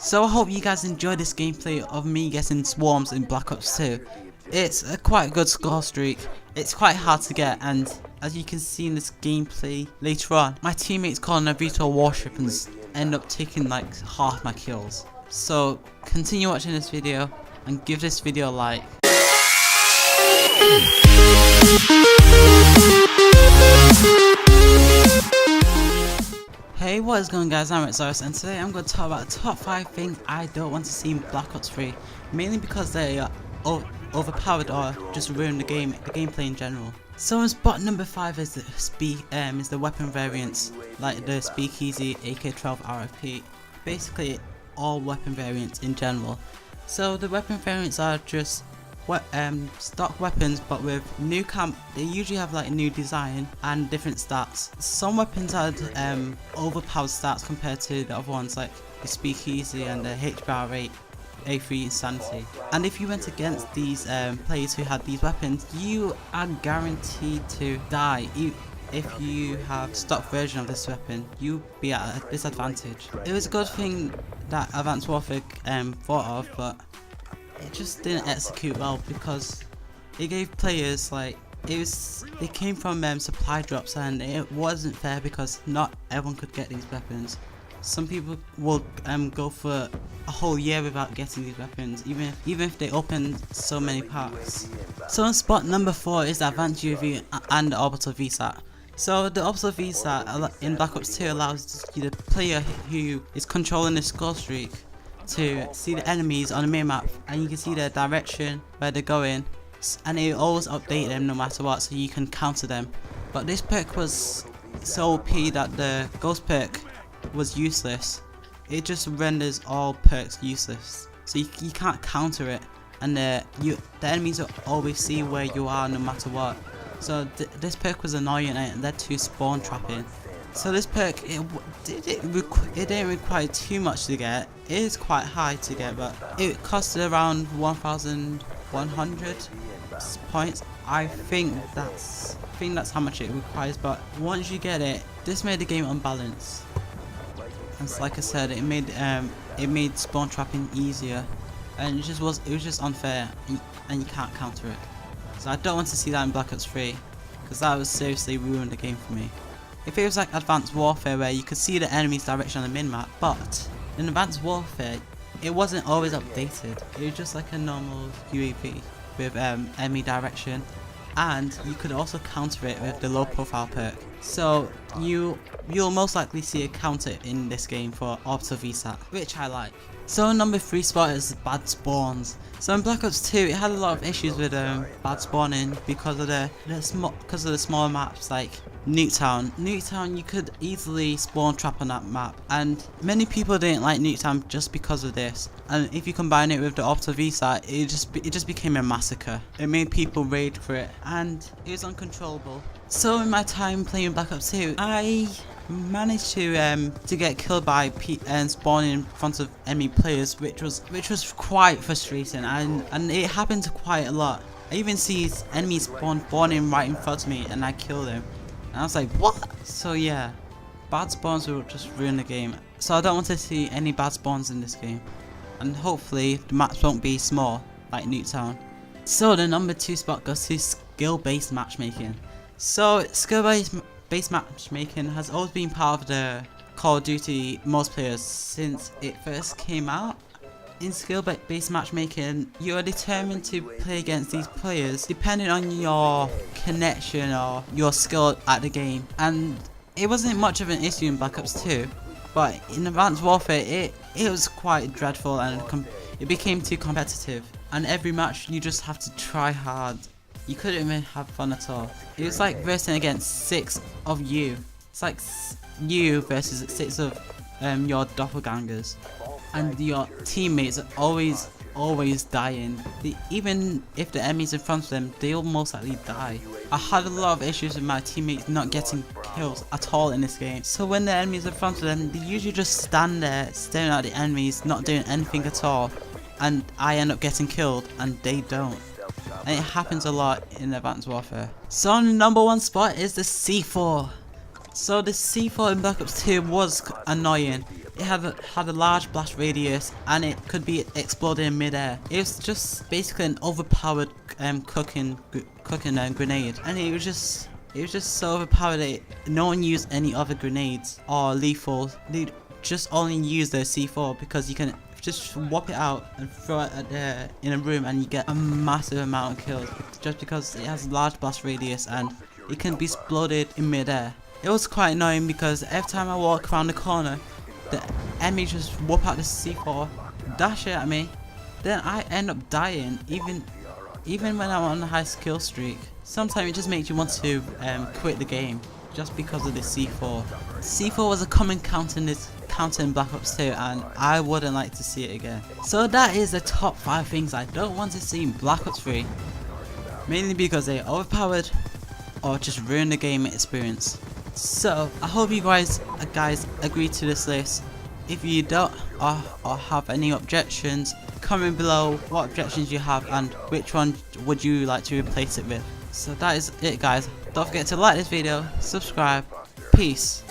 So I hope you guys enjoyed this gameplay of me getting swarms in Black Ops 2. It's a quite good score streak. It's quite hard to get, and as you can see in this gameplay later on, my teammates call an orbital warship and end up taking like half my kills. So continue watching this video and give this video a like. Hey, what is going on, guys? I'm Itro, and today I'm going to talk about the top 5 things I don't want to see in Black Ops 3, mainly because they are overpowered or just ruin the gameplay in general. So in spot number 5 is the weapon variants, like the Speakeasy, AK-12, RFP, basically all weapon variants in general. So the weapon variants are just stock weapons, but with new they usually have like a new design and different stats. Some weapons had overpowered stats compared to the other ones, like the Speakeasy and the HBR8 A3 Insanity. And if you went against these players who had these weapons, you are guaranteed to die. If you have stock version of this weapon, you'll be at a disadvantage. It was a good thing that Advanced Warfare thought of, but it just didn't execute well because it gave players they came from supply drops, and it wasn't fair because not everyone could get these weapons. Some people will go for a whole year without getting these weapons, even if they open so many packs. So in spot number 4 is the advanced UAV and the orbital vsat. So the orbital vsat in Black Ops 2 allows the player who is controlling the score streak to see the enemies on the minimap, and you can see their direction, where they're going, and it will always update them no matter what, so you can counter them. But this perk was so OP that the ghost perk was useless. It just renders all perks useless, so you can't counter it, and the enemies will always see where you are no matter what. So this perk was annoying, and it led to spawn trapping. So this perk, it didn't require too much to get. It is quite high to get, but it costed around 1,100 points. I think that's how much it requires. But once you get it, this made the game unbalanced. And like I said, it made spawn trapping easier, and it was just unfair, and you can't counter it. So I don't want to see that in Black Ops 3, because that would seriously ruin the game for me. If it was like Advanced Warfare, where you could see the enemy's direction on the minmap, but in Advanced Warfare it wasn't always updated. It was just like a normal UAV with enemy direction, and you could also counter it with the low profile perk. So you'll most likely see a counter in this game for orbital vsat, which I like. So number 3 spot is bad spawns. So in Black Ops 2 it had a lot of issues with bad spawning because of the smaller maps like Nuketown. Nuketown, you could easily spawn trap on that map, and many people didn't like Nuketown just because of this. And if you combine it with the orbital vsat, it just became a massacre. It made people rage for it, and it was uncontrollable. So in my time playing Black Ops 2, I managed to get killed by spawning in front of enemy players, which was quite frustrating, and it happened quite a lot. I even see enemies spawning right in front of me, and I kill them, and I was like, what? So yeah, bad spawns will just ruin the game. So I don't want to see any bad spawns in this game, and hopefully the maps won't be small like Nuketown. So the number 2 spot goes to skill-based matchmaking. So skill-based matchmaking has always been part of the Call of Duty multiplayer since it first came out. In skill-based matchmaking, you are determined to play against these players depending on your connection or your skill at the game. And it wasn't much of an issue in Black Ops 2, but in Advanced Warfare it was quite dreadful, and it became too competitive. And every match you just have to try hard. You couldn't even have fun at all. It was like versing against 6 of you. It's like you versus 6 of your doppelgangers, and your teammates are always dying. Even if the enemy's in front of them, they'll most likely die. I had a lot of issues with my teammates not getting kills at all in this game. So when the enemy's in front of them, they usually just stand there staring at the enemies, not doing anything at all, and I end up getting killed and they don't. And it happens a lot in Advanced Warfare. So on the number 1 spot is the C4. So the C4 in Black Ops 2 was annoying. it had a large blast radius, and it could be exploded in midair. It was just basically an overpowered cooking grenade, and it was just so overpowered that no one used any other grenades or lethal. They just only use the C4 because you can just swap it out and throw it in a room and you get a massive amount of kills just because it has a large blast radius and it can be exploded in midair. It was quite annoying because every time I walk around the corner, the enemy just whoop out the C4, dash it at me, then I end up dying even when I'm on a high skill streak. Sometimes it just makes you want to quit the game just because of the C4. C4 was a common counter in Black Ops 2 and I wouldn't like to see it again. So that is the top 5 things I don't want to see in Black Ops 3. Mainly because they're overpowered or just ruin the game experience. So I hope you guys agree to this list. If you don't or have any objections, comment below what objections you have and which one would you like to replace it with. So that is it guys. Don't forget to like this video, subscribe, peace.